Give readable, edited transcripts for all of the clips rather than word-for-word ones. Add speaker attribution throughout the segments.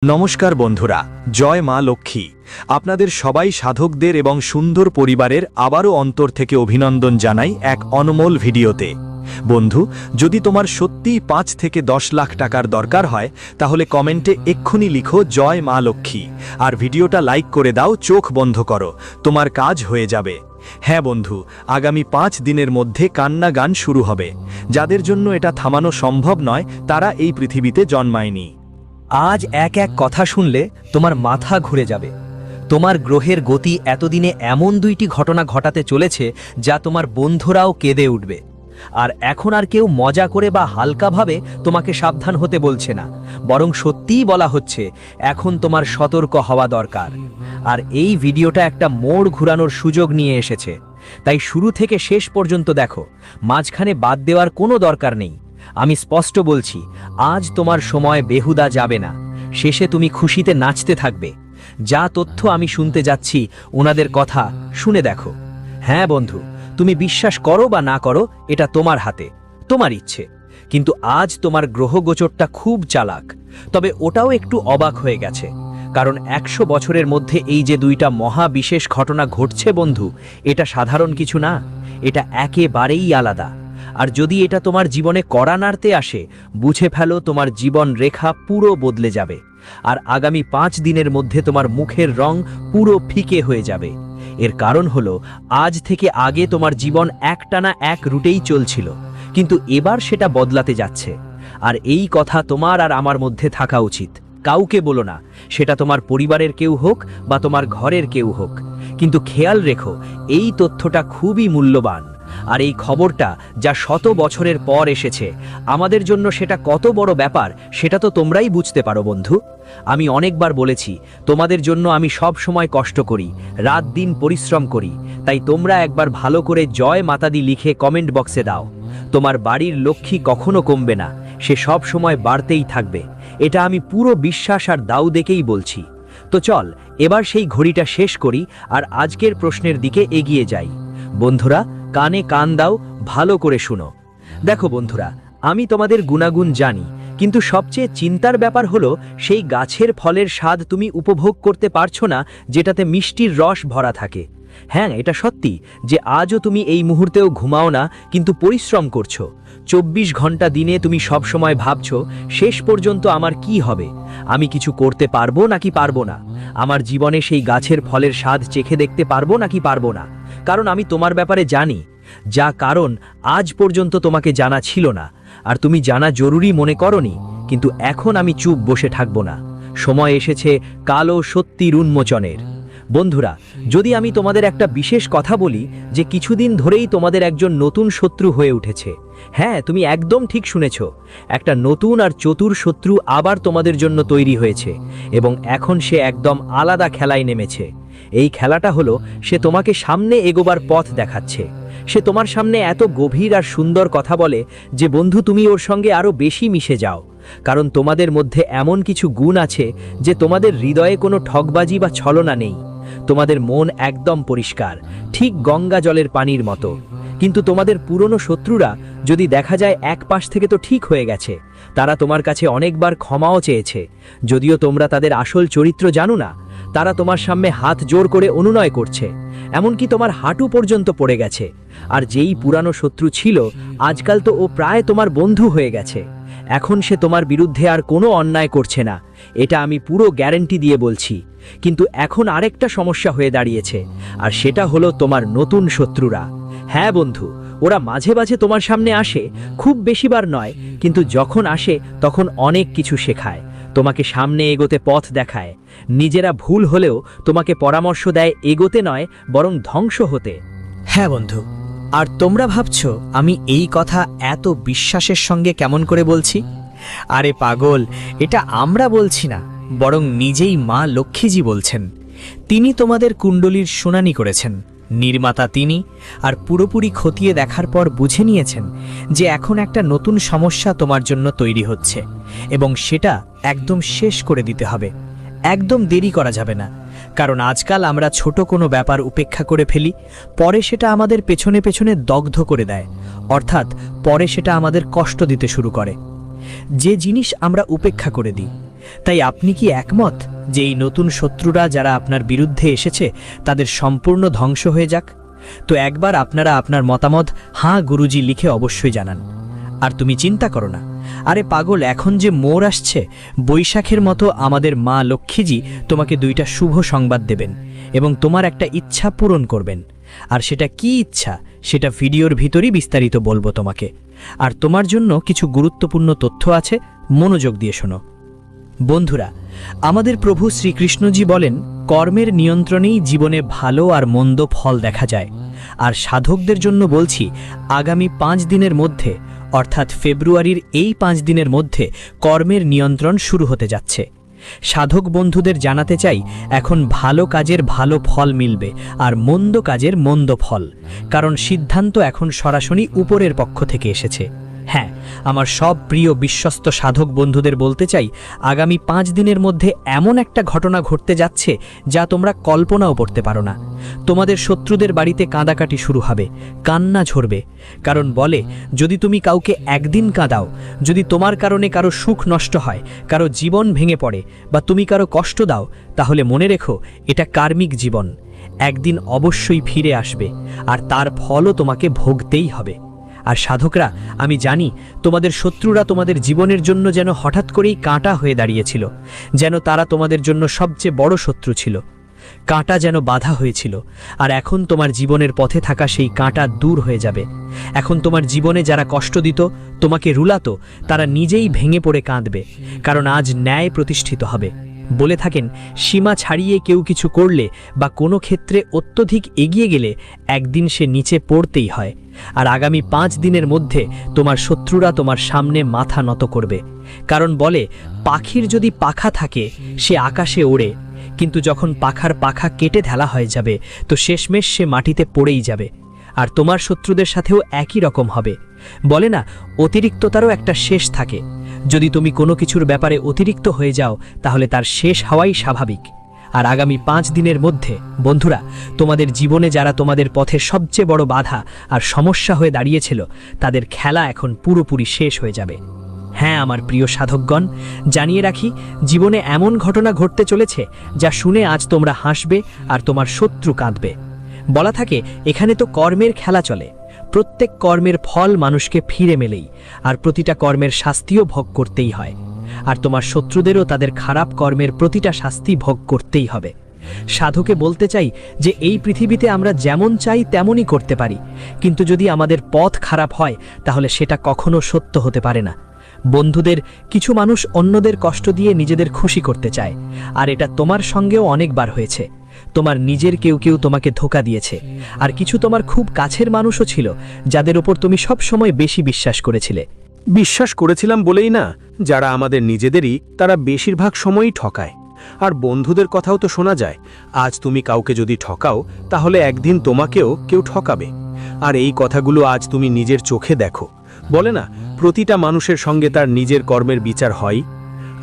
Speaker 1: নমস্কার বন্ধুরা, জয় মা লক্ষ্মী। আপনাদের সবাই সাধকদের এবং সুন্দর পরিবারের আবারও অন্তর থেকে অভিনন্দন জানাই এক অনমোল ভিডিওতে। বন্ধু, যদি তোমার সত্যিই ৫ থেকে ১০ লাখ টাকার দরকার হয় তাহলে কমেন্টে এক্ষুনি লিখো জয় মা লক্ষ্মী, আর ভিডিওটা লাইক করে দাও, চোখ বন্ধ করো, তোমার কাজ হয়ে যাবে। হ্যাঁ বন্ধু, আগামী ৫ দিনের মধ্যে কান্না গান শুরু হবে। যাদের জন্য এটা থামানো সম্ভব নয় তারা এই পৃথিবীতে জন্মায়নি।
Speaker 2: আজ এক এক কথা শুনলে তোমার মাথা ঘুরে যাবে। তোমার গ্রহের গতি এতদিনে এমন দুইটি ঘটনা ঘটাতে চলেছে যা তোমার বন্ধুরাও কেঁদে উঠবে। আর এখন আর কেউ মজা করে বা হালকাভাবে তোমাকে সাবধান হতে বলছে না, বরং সত্যিই বলা হচ্ছে এখন তোমার সতর্ক হওয়া দরকার। আর এই ভিডিওটা একটা মোড় ঘুরানোর সুযোগ নিয়ে এসেছে, তাই শুরু থেকে শেষ পর্যন্ত দেখো, মাঝখানে বাদ দেওয়ার কোনো দরকার নেই। আমি স্পষ্ট বলছি, আজ তোমার সময় বেহুদা যাবে না, শেষে তুমি খুশিতে নাচতে থাকবে। যা তথ্য আমি শুনতে যাচ্ছি ওনাদের কথা শুনে দেখো। হ্যাঁ বন্ধু, তুমি বিশ্বাস করো বা না করো এটা তোমার হাতে, তোমার ইচ্ছে। কিন্তু আজ তোমার গ্রহগোচরটা খুব চালাক, তবে ওটাও একটু অবাক হয়ে গেছে। কারণ ১০০ বছরের মধ্যে এই যে দুইটা মহা বিশেষ ঘটনা ঘটছে বন্ধু, এটা সাধারণ কিছু না, এটা একেবারেই আলাদা। আর যদি এটা তোমার জীবনে কড়া নাড়তে আসে, বুঝে ফেলো তোমার জীবন রেখা পুরো বদলে যাবে। আর আগামী ৫ দিনের মধ্যে তোমার মুখের রং পুরো ফিকে হয়ে যাবে। এর কারণ হলো, আজ থেকে আগে তোমার জীবন একটানা এক রুটেই চলছিল, কিন্তু এবার সেটা বদলাতে যাচ্ছে। আর এই কথা তোমার আর আমার মধ্যে থাকা উচিত। কাউকে বলো না, সেটা তোমার পরিবারের কেউ হোক বা তোমার ঘরের কেউ হোক। কিন্তু খেয়াল রেখো, এই তথ্যটা খুবই মূল্যবান। আর এই খবরটা যা ১০০ বছরের পর এসেছে, আমাদের জন্য সেটা কত বড় ব্যাপার সেটা তো তোমরাই বুঝতে পারো বন্ধু। আমি অনেকবার বলেছি, তোমাদের জন্য আমি সব সময় কষ্ট করি, রাত দিন পরিশ্রম করি। তাই তোমরা একবার ভালো করে জয় মাতাদি লিখে কমেন্ট বক্সে দাও। তোমার বাড়ির লক্ষ্মী কখনো কমবে না, সে সব সময় বাড়তেই থাকবে। এটা আমি পুরো বিশ্বাস আর দাও দেখেই বলছি। তো চল এবার সেই ঘড়িটা শেষ করি আর আজকের প্রশ্নের দিকে এগিয়ে যাই। বন্ধুরা, কানে কান দাও, ভালো করে শুনো। দেখো বন্ধুরা, আমি তোমাদের গুণাগুণ জানি, কিন্তু সবচেয়ে চিন্তার ব্যাপার হলো সেই গাছের ফলের স্বাদ তুমি উপভোগ করতে পারছো না যেটাতে মিষ্টির রস ভরা থাকে। হ্যাঁ, এটা সত্যি যে আজও তুমি এই মুহূর্তেও ঘুমাও না, কিন্তু পরিশ্রম করছো। ২৪ ঘন্টা দিনে তুমি সব সময় ভাবছো, শেষ পর্যন্ত আমার কি হবে, আমি কিছু করতে পারবো নাকি পারবো না, আমার জীবনে সেই গাছের ফলের স্বাদ চেখে দেখতে পারবো নাকি পারবো না। কারণ আমি তোমার ব্যাপারে জানি, যা কারণ আজ পর্যন্ত তোমাকে জানা ছিল না, আর তুমি জানা জরুরি মনে করনি। কিন্তু এখন আমি চুপ বসে থাকবো না, সময় এসেছে কালো সত্যির উন্মোচনের। বন্ধুরা, যদি আমি তোমাদের একটা বিশেষ কথা বলি যে কিছুদিন ধরেই তোমাদের একজন নতুন শত্রু হয়ে উঠেছে। হ্যাঁ, তুমি একদম ঠিক শুনেছ, একটা নতুন আর চতুর শত্রু আবার তোমাদের জন্য তৈরি হয়েছে, এবং এখন সে একদম আলাদা খেলায় নেমেছে। এই খেলাটা হলো, সে তোমাকে সামনে এগোবার পথ দেখাচ্ছে। সে তোমার সামনে এত গভীর আর সুন্দর কথা বলে যে বন্ধু, তুমি ওর সঙ্গে আরো বেশি মিশে যাও। কারণ তোমাদের মধ্যে এমন কিছু গুণ আছে যে তোমাদের হৃদয়ে কোনো ঠকবাজি বা ছলনা নেই। তোমাদের মন একদম পরিষ্কার, ঠিক গঙ্গা জলের পানির মতো। কিন্তু তোমাদের পুরনো শত্রুরা যদি দেখা যায় এক পাশ থেকে তো ঠিক হয়ে গেছে, তারা তোমার কাছে অনেকবার ক্ষমাও চেয়েছে। যদিও তোমরা তাদের আসল চরিত্র জানো না, তারা তোমার সামনে হাত জোর করে অনুনয় করছে, এমনকি তোমার হাঁটু পর্যন্ত পড়ে গেছে। আর যেই পুরানো শত্রু ছিল, আজকাল তো ও প্রায় তোমার বন্ধু হয়ে গেছে। এখন সে তোমার বিরুদ্ধে আর কোনো অন্যায় করছে না, এটা আমি পুরো গ্যারান্টি দিয়ে বলছি। কিন্তু এখন আরেকটা সমস্যা হয়ে দাঁড়িয়েছে, আর সেটা হলো তোমার নতুন শত্রুরা। হ্যাঁ বন্ধু, ওরা মাঝে মাঝে তোমার সামনে আসে, খুব বেশিবার নয়, কিন্তু যখন আসে তখন অনেক কিছু শেখায়, তোমাকে সামনে এগোতে পথ দেখায়। নিজেরা ভুল হলেও তোমাকে পরামর্শ দেয় এগোতে নয়, বরং ধ্বংস হতে।
Speaker 3: হ্যাঁ বন্ধু, আর তোমরা ভাবছো আমি এই কথা এত বিশ্বাসের সঙ্গে কেমন করে বলছি? আরে পাগল, এটা আমরা বলছি না, বরং নিজেই মা লক্ষ্মীজি বলছেন। তিনি তোমাদের কুণ্ডলীর শুনানি করেছেন, নির্মাতা তিনি, আর পুরোপুরি খতিয়ে দেখার পর বুঝে নিয়েছেন যে এখন একটা নতুন সমস্যা তোমার জন্য তৈরি হচ্ছে, এবং সেটা একদম শেষ করে দিতে হবে। একদম দেরি করা যাবে না, কারণ আজকাল আমরা ছোট কোনো ব্যাপার উপেক্ষা করে ফেলি, পরে সেটা আমাদের পেছনে পেছনে দগ্ধ করে দেয়, অর্থাৎ পরে সেটা আমাদের কষ্ট দিতে শুরু করে। যে জিনিস আমরা উপেক্ষা করে দিই, তাই আপনি কি একমত যে এই নতুন শত্রুরা যারা আপনার বিরুদ্ধে এসেছে তাদের সম্পূর্ণ ধ্বংস হয়ে যাক? তো একবার আপনারা আপনার মতামত হ্যাঁ গুরুজি লিখে অবশ্যই জানান। আর তুমি চিন্তা করো না, আরে পাগল, এখন যে মোর আসছে বৈশাখের মতো আমাদের মা লক্ষ্মীজি তোমাকে 2টা শুভ সংবাদ দেবেন এবং তোমার একটা ইচ্ছা পূরণ করবেন। আর সেটা কি ইচ্ছা সেটা ভিডিওর ভিতরই বিস্তারিত বলবো তোমাকে। আর তোমার জন্য কিছু গুরুত্বপূর্ণ তথ্য আছে, মনোযোগ দিয়ে শোনো। বন্ধুরা, আমাদের প্রভু শ্রীকৃষ্ণজি বলেন কর্মের নিয়ন্ত্রণেই জীবনে ভালো আর মন্দ ফল দেখা যায়। আর সাধকদের জন্য বলছি, আগামী 5 দিনের মধ্যে অর্থাৎ ফেব্রুয়ারির এই 5 দিনের মধ্যে কর্মের নিয়ন্ত্রণ শুরু হতে যাচ্ছে। সাধক বন্ধুদের জানাতে চাই, এখন ভালো কাজের ভালো ফল মিলবে আর মন্দ কাজের মন্দ ফল, কারণ সিদ্ধান্ত এখন সরাসরি উপরের পক্ষ থেকে এসেছে। হ্যাঁ, আমার সব প্রিয় বিশ্বস্ত সাধক বন্ধুদের বলতে চাই, আগামী 5 দিনের মধ্যে এমন একটা ঘটনা ঘটতে যাচ্ছে যা তোমরা কল্পনাও করতে পারো না। তোমাদের শত্রুদের বাড়িতে কাঁদাকাটি শুরু হবে, কান্না ঝরবে। কারণ বলে, যদি তুমি কাউকে একদিন কাঁদাও, যদি তোমার কারণে কারো সুখ নষ্ট হয়, কারো জীবন ভেঙে পড়ে বা তুমি কারো কষ্ট দাও, তাহলে মনে রেখো এটা কার্মিক জীবন, একদিন অবশ্যই ফিরে আসবে আর তার ফলও তোমাকে ভোগতেই হবে। আর সাধকরা, আমি জানি তোমাদের শত্রুরা তোমাদের জীবনের জন্য যেন হঠাৎ করেই কাঁটা হয়ে দাঁড়িয়েছিল, যেন তারা তোমাদের জন্য সবচেয়ে বড় শত্রু ছিল। কাঁটা যেন বাধা হয়েছিল, আর এখন তোমার জীবনের পথে থাকা সেই কাঁটা দূর হয়ে যাবে। এখন তোমার জীবনে যারা কষ্ট দিত, তোমাকে রুলাতো, তারা নিজেই ভেঙে পড়ে কাঁদবে, কারণ আজ ন্যায় প্রতিষ্ঠিত হবে। বলে থাকেন, সীমা ছাড়িয়ে কেউ কিছু করলে বা কোনো ক্ষেত্রে অত্যধিক এগিয়ে গেলে একদিন সে নিচে পড়তেই হয়। আর আগামী 5 দিনের মধ্যে তোমার শত্রুরা তোমার সামনে মাথা নত করবে। কারণ বলে, পাখির যদি পাখা থাকে সে আকাশে ওড়ে, কিন্তু যখন পাখার পাখা কেটে ঢালা হয়ে যাবে তো শেষমেশ সে মাটিতে পড়েই যাবে। আর তোমার শত্রুদের সাথেও একই রকম হবে। বলে না, অতিরিক্ততারও একটা শেষ থাকে। যদি তুমি কোনো কিছুর ব্যাপারে অতিরিক্ত হয়ে যাও তাহলে তার শেষ হওয়াই স্বাভাবিক। আর আগামী 5 দিনের মধ্যে বন্ধুরা, তোমাদের জীবনে যারা তোমাদের পথে সবচেয়ে বড় বাধা আর সমস্যা হয়ে দাঁড়িয়েছিল, তাদের খেলা এখন পুরোপুরি শেষ হয়ে যাবে। হ্যাঁ আমার প্রিয় সাধকগণ, জানিয়ে রাখি, জীবনে এমন ঘটনা ঘটতে চলেছে যা শুনে আজ তোমরা হাসবে আর তোমার শত্রু কাঁদবে। বলা থাকে, এখানে তো কর্মের খেলা চলে, প্রত্যেক কর্মের ফল মানুষকে ফিরে মেলেই, আর প্রতিটা কর্মের শাস্তিও ভোগ করতেই হয়। আর তোমার শত্রুদেরও তাদের খারাপ কর্মের প্রতিটা শাস্তি ভোগ করতেই হবে। সাধকে বলতে চাই যে এই পৃথিবীতে আমরা যেমন চাই তেমনই করতে পারি, কিন্তু যদি আমাদের পথ খারাপ হয় তাহলে সেটা কখনো সত্য হতে পারে না। বন্ধুদের, কিছু মানুষ অন্যদের কষ্ট দিয়ে নিজেদের খুশি করতে চায়, আর এটা তোমার সঙ্গেও অনেকবার হয়েছে। তোমার নিজের কেউ কেউ তোমাকে ধোঁকা দিয়েছে, আর কিছু তোমার খুব কাছের মানুষও ছিল যাদের উপর তুমি সব সময় বেশি বিশ্বাস করেছিলে।
Speaker 1: বিশ্বাস করেছিলাম বলেই না, যারা আমাদের নিজেদেরই তারা বেশিরভাগ সময়ই ঠকায়। আর বন্ধুদের কথাও তো শোনা যায়, আজ তুমি কাউকে যদি ঠকাও তাহলে একদিন তোমাকেও কেউ ঠকাবে। আর এই কথাগুলো আজ তুমি নিজের চোখে দেখো। বলে না, প্রতিটা মানুষের সঙ্গে তার নিজের কর্মের বিচার হয়।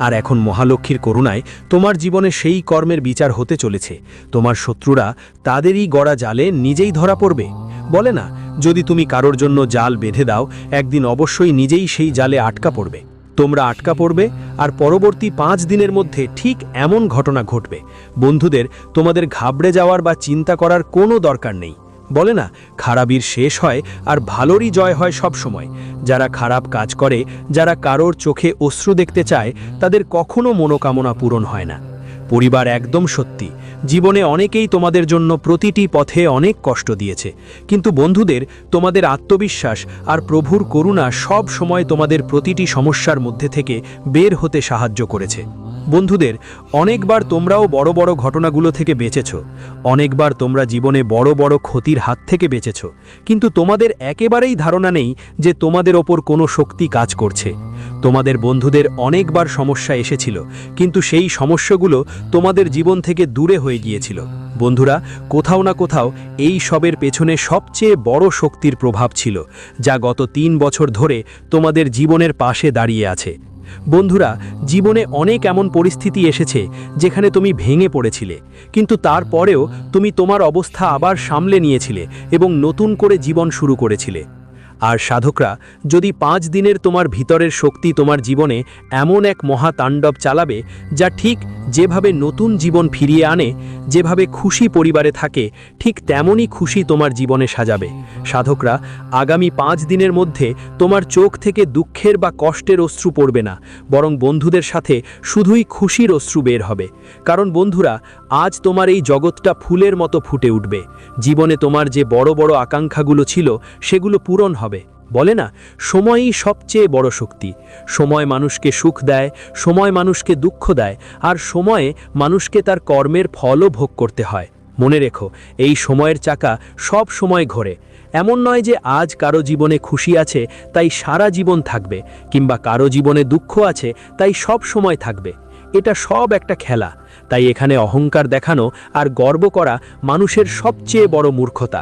Speaker 1: আর এখন মহালক্ষ্মীর করুণায় তোমার জীবনে সেই কর্মের বিচার হতে চলেছে। তোমার শত্রুরা তাদেরই গড়া জালে নিজেই ধরা পড়বে। বলে না, যদি তুমি কারোর জন্য জাল বেঁধে দাও, একদিন অবশ্যই নিজেই সেই জালে আটকা পড়বে। তোমরা আটকা পড়বে, আর পরবর্তী 5 দিনের মধ্যে ঠিক এমন ঘটনা ঘটবে। বন্ধুদের, তোমাদের ঘাবড়ে যাওয়ার বা চিন্তা করার কোনো দরকার নেই। বলে না, খারাপের শেষ হয় আর ভালোরই জয় হয় সব সময়। যারা খারাপ কাজ করে, যারা কারোর চোখে অশ্রু দেখতে চায়, তাদের কখনো মনোকামনা পূরণ হয় না। পরিবার, একদম সত্যি, জীবনে অনেকেই তোমাদের জন্য প্রতিটি পথে অনেক কষ্ট দিয়েছে, কিন্তু বন্ধুদের, তোমাদের আত্মবিশ্বাস আর প্রভুর করুণা সব সময় তোমাদের প্রতিটি সমস্যার মধ্যে থেকে বের হতে সাহায্য করেছে। বন্ধুদের, অনেকবার তোমরাও বড় বড় ঘটনাগুলো থেকে বেঁচেছ, অনেকবার তোমরা জীবনে বড় বড় ক্ষতির হাত থেকে বেঁচেছ, কিন্তু তোমাদের একেবারেই ধারণা নেই যে তোমাদের ওপর কোনো শক্তি কাজ করছে। তোমাদের বন্ধুদের অনেকবার সমস্যা এসেছিল, কিন্তু সেই সমস্যাগুলো তোমাদের জীবন থেকে দূরে হয়ে গিয়েছিল। বন্ধুরা, কোথাও না কোথাও এই সবের পেছনে সবচেয়ে বড় শক্তির প্রভাব ছিল, যা গত 3 বছর ধরে তোমাদের জীবনের পাশে দাঁড়িয়ে আছে। বন্ধুরা, জীবনে অনেক এমন পরিস্থিতি এসেছে যেখানে তুমি ভেঙে পড়েছিলে, কিন্তু তারপরেও তুমি তোমার অবস্থা আবার সামলে নিয়েছিলে এবং নতুন করে জীবন শুরু করেছিলে। আর সাধকরা, যদি 5 দিনের তোমার ভিতরের শক্তি তোমার জীবনে এমন এক মহাতাণ্ডব চালাবে যা ঠিক যেভাবে নতুন জীবন ফিরিয়ে আনে, যেভাবে খুশি পরিবারে থাকে, ঠিক তেমনই খুশি তোমার জীবনে সাজাবে। সাধকরা, আগামী 5 দিনের মধ্যে তোমার চোখ থেকে দুঃখের বা কষ্টের অশ্রু পড়বে না, বরং বন্ধুদের সাথে শুধুই খুশির অশ্রু বের হবে। কারণ বন্ধুরা, আজ তোমার এই জগৎটা ফুলের মতো ফুটে উঠবে। জীবনে তোমার যে বড় বড় আকাঙ্ক্ষাগুলো ছিল সেগুলো পূরণ হবে। বলে না, সময়ই সবচেয়ে বড় শক্তি। সময় মানুষকে সুখ দেয়, সময় মানুষকে দুঃখ দেয়, আর সময়ে মানুষকে তার কর্মের ফলও ভোগ করতে হয়। মনে রেখো, এই সময়ের চাকা সব সময় ঘোরে। এমন নয় যে আজ কারো জীবনে খুশি আছে তাই সারা জীবন থাকবে, কিংবা কারো জীবনে দুঃখ আছে তাই সব সময় থাকবে। এটা সব একটা খেলা। তাই এখানে অহংকার দেখানো আর গর্ব করা মানুষের সবচেয়ে বড় মূর্খতা।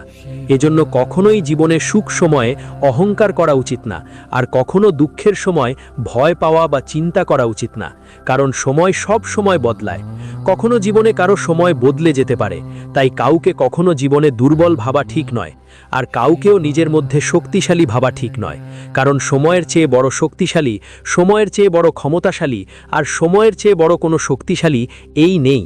Speaker 1: এজন্য কখনোই জীবনে সুখ সময়ে অহংকার করা উচিত না, আর কখনো দুঃখের সময় ভয় পাওয়া বা চিন্তা করা উচিত না। কারণ সময় সব সময় বদলায়। কখনো জীবনে কারো সময় বদলে যেতে পারে, তাই কাউকে কখনো জীবনে দুর্বল ভাবা ঠিক নয়, আর কাউকেও নিজের মধ্যে শক্তিশালী ভাবা ঠিক নয়। কারণ সময়ের চেয়ে বড় শক্তিশালী, সময়ের চেয়ে বড় ক্ষমতাশালী, আর সময়ের চেয়ে বড় কোনো শক্তিশালী এই নেই।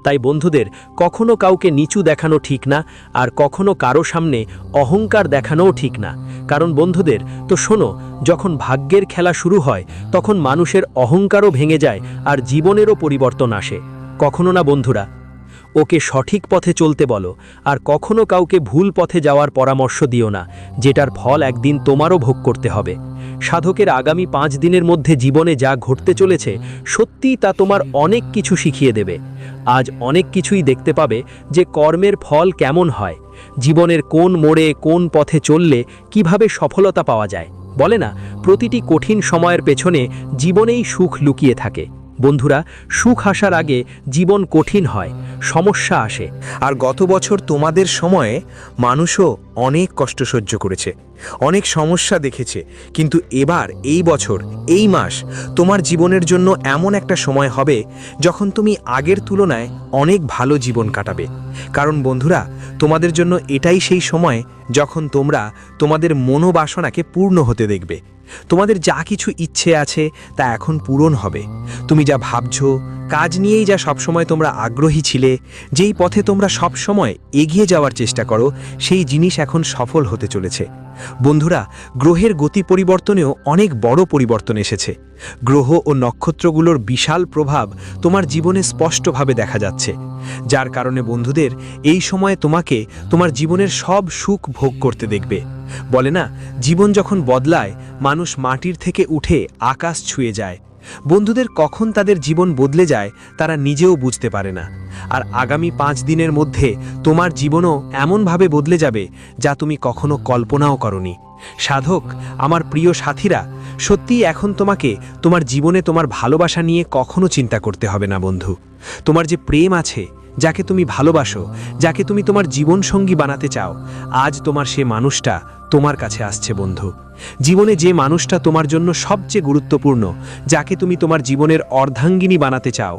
Speaker 1: তাই বন্ধুদের, কখনো কাউকে নিচু দেখানো ঠিক না, আর কখনো কারো সামনে অহংকার দেখানোও ঠিক না। কারণ বন্ধুদের, তো শোনো, যখন ভাগ্যের খেলা শুরু হয় তখন মানুষের অহংকারও ভেঙে যায় আর জীবনেরও পরিবর্তন আসে। কখনো না বন্ধুরা, ওকে সঠিক পথে চলতে বলো, আর কখনো কাউকে ভুল পথে যাওয়ার পরামর্শ দিও না, যেটার ফল একদিন তোমারও ভোগ করতে হবে। সাধকের আগামী 5 দিনের মধ্যে জীবনে যা ঘটতে চলেছে, সত্যিই তা তোমার অনেক কিছু শিখিয়ে দেবে। আজ অনেক কিছুই দেখতে পাবে যে কর্মের ফল কেমন হয়, জীবনের কোন মোড়ে কোন পথে চললে কিভাবে সফলতা পাওয়া যায়। বলে না, প্রতিটি কঠিন সময়ের পেছনে জীবনেই সুখ লুকিয়ে থাকে। বন্ধুরা, সুখ আসার আগে জীবন কঠিন হয়, সমস্যা আসে।
Speaker 4: আর গত বছর তোমাদের সময়ে মানুষও অনেক কষ্ট সহ্য করেছে, অনেক সমস্যা দেখেছে। কিন্তু এবার এই বছর, এই মাস তোমার জীবনের জন্য এমন একটা সময় হবে যখন তুমি আগের তুলনায় অনেক ভালো জীবন কাটাবে। কারণ বন্ধুরা, তোমাদের জন্য এটাই সেই সময় যখন তোমরা তোমাদের মনোবাসনাকে পূর্ণ হতে দেখবে। তোমাদের যা কিছু ইচ্ছে আছে তা এখন পূরণ হবে। তুমি যা ভাবছো, কাজ নিয়েই যা সবসময় তোমরা আগ্রহী ছিলে, যেই পথে তোমরা সবসময় এগিয়ে যাওয়ার চেষ্টা করো, সেই জিনিস এখন সফল হতে চলেছে। বন্ধুরা, গ্রহের গতি পরিবর্তনেও অনেক বড় পরিবর্তন এসেছে। গ্রহ ও নক্ষত্রগুলোর বিশাল প্রভাব তোমার জীবনে স্পষ্টভাবে দেখা যাচ্ছে, যার কারণে বন্ধুদের, এই সময়ে তোমাকে তোমার জীবনের সব সুখ ভোগ করতে দেখবে। বলে না, জীবন যখন বদলায়, মানুষ মাটির থেকে উঠে আকাশ ছুঁয়ে যায়। বন্ধুদের, কখন তাদের জীবন বদলে যায় তারা নিজেও বুঝতে পারে না। আর আগামী 5 দিনের মধ্যে তোমার জীবনও এমনভাবে বদলে যাবে যা তুমি কখনো কল্পনাও করনি। সাধক, আমার প্রিয় সাথীরা, সত্যিই এখন তোমাকে তোমার জীবনে তোমার ভালোবাসা নিয়ে কখনো চিন্তা করতে হবে না বন্ধু। তোমার যে প্রেম আছে, যাকে তুমি ভালোবাসো, যাকে তুমি তোমার জীবনসঙ্গী বানাতে চাও, আজ তোমার সে মানুষটা তোমার কাছে আসছে বন্ধু। জীবনে যে মানুষটা তোমার জন্য সবচেয়ে গুরুত্বপূর্ণ, যাকে তুমি তোমার জীবনের অর্ধাঙ্গিনী বানাতে চাও,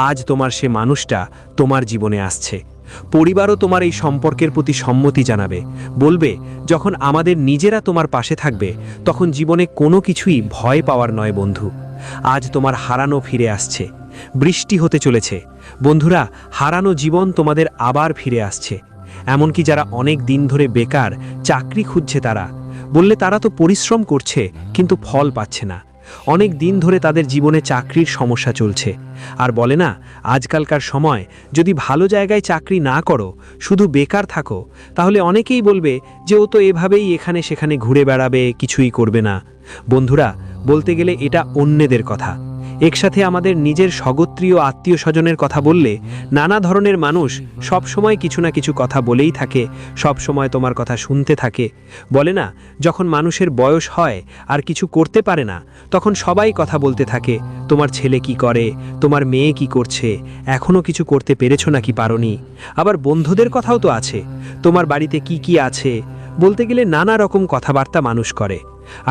Speaker 4: আজ তোমার সে মানুষটা তোমার জীবনে আসছে। পরিবারও তোমার এই সম্পর্কের প্রতি সম্মতি জানাবে, বলবে, যখন আমাদের নিজেরা তোমার পাশে থাকবে তখন জীবনে কোনো কিছুই ভয় পাওয়ার নয় বন্ধু। আজ তোমার হারানো ফিরে আসছে, বৃষ্টি হতে চলেছে। বন্ধুরা, হারানো জীবন তোমাদের আবার ফিরে আসছে। এমনকি যারা অনেক দিন ধরে বেকার, চাকরি খুঁজছে, তারা বললে তারা তো পরিশ্রম করছে কিন্তু ফল পাচ্ছে না। অনেক দিন ধরে তাদের জীবনে চাকরির সমস্যা চলছে। আর বলে না, আজকালকার সময় যদি ভালো জায়গায় চাকরি না করো, শুধু বেকার থাকো, তাহলে অনেকেই বলবে যে ও তো এভাবেই এখানে সেখানে ঘুরে বেড়াবে, কিছুই করবে না। বন্ধুরা, বলতে গেলে এটা অন্যদের কথা। একসাথে আমাদের নিজের স্বগোত্রীয় আত্মীয় স্বজনের কথা বললে নানা ধরনের মানুষ সব সময় কিছু না কিছু কথা বলেই থাকে, সব সময় তোমার কথা শুনতে থাকে। বলে না, যখন মানুষের বয়স হয় আর কিছু করতে পারে না, তখন সবাই কথা বলতে থাকে, তোমার ছেলে কি করে, তোমার মেয়ে কি করছে, এখনো কিছু করতে পেরেছো নাকি পারোনি। আবার বন্ধুদের কথাও তো আছে, তোমার বাড়িতে কি কি আছে, বলতে গেলে নানা রকম কথাবার্তা মানুষ করে।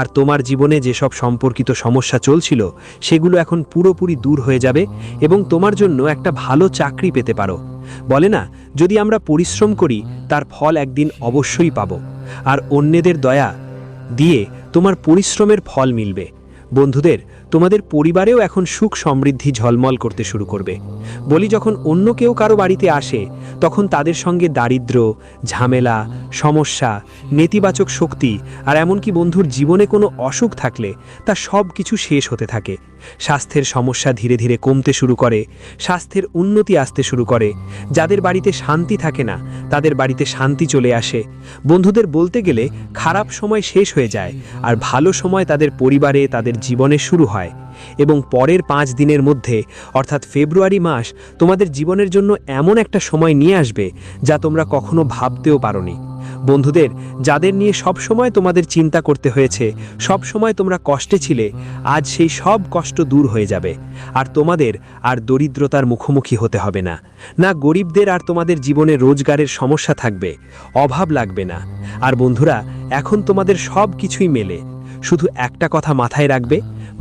Speaker 4: আর তোমার জীবনে যেসব সম্পর্কিত সমস্যা চলছিল, সেগুলো এখন পুরোপুরি দূর হয়ে যাবে এবং তোমার জন্য একটা ভালো চাকরি পেতে পারো। বলে না, যদি আমরা পরিশ্রম করি তার ফল একদিন অবশ্যই পাবো। আর অন্যদের দয়া
Speaker 5: দিয়ে তোমার পরিশ্রমের ফল মিলবে। বন্ধুদের, তোমাদের পরিবারেও এখন সুখ সমৃদ্ধি ঝলমল করতে শুরু করবে। বলি, যখন অন্য কেউ কারো বাড়িতে আসে তখন তাদের সঙ্গে দারিদ্র্য, ঝামেলা, সমস্যা, নেতিবাচক শক্তি আর এমনকি বন্ধুর জীবনে কোনো অসুখ থাকলে তা সব কিছু শেষ হতে থাকে। স্বাস্থ্যের সমস্যা ধীরে ধীরে কমতে শুরু করে, স্বাস্থ্যের উন্নতি আসতে শুরু করে। যাদের বাড়িতে শান্তি থাকে না তাদের বাড়িতে শান্তি চলে আসে। বন্ধুদের, বলতে গেলে খারাপ সময় শেষ হয়ে যায় আর ভালো সময় তাদের পরিবারে, তাদের জীবনে শুরু হয়। এবং পরের 5 দিনের মধ্যে অর্থাৎ ফেব্রুয়ারি মাস তোমাদের জীবনের জন্য এমন একটা সময় নিয়ে আসবে যা তোমরা কখনো ভাবতেও পারোনি। বন্ধুদের, যাদের নিয়ে সব সময় তোমাদের চিন্তা করতে হয়েছে, সব সময় তোমরা কষ্টে ছিলে, আজ সেই সব কষ্ট দূর হয়ে যাবে। আর তোমাদের আর দরিদ্রতার মুখোমুখি হতে হবে না, না গরিবদের আর তোমাদের জীবনে রোজগারের সমস্যা থাকবে, অভাব লাগবে না। আর বন্ধুরা, এখন তোমাদের সব কিছুই মেলে। শুধু একটা কথা মাথায় রাখবে,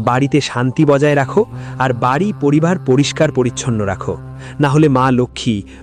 Speaker 5: বাড়িতে শান্তি বজায় রাখো আর বাড়ি পরিবার পরিষ্কার পরিচ্ছন্ন রাখো, না হলে মা লক্ষ্মী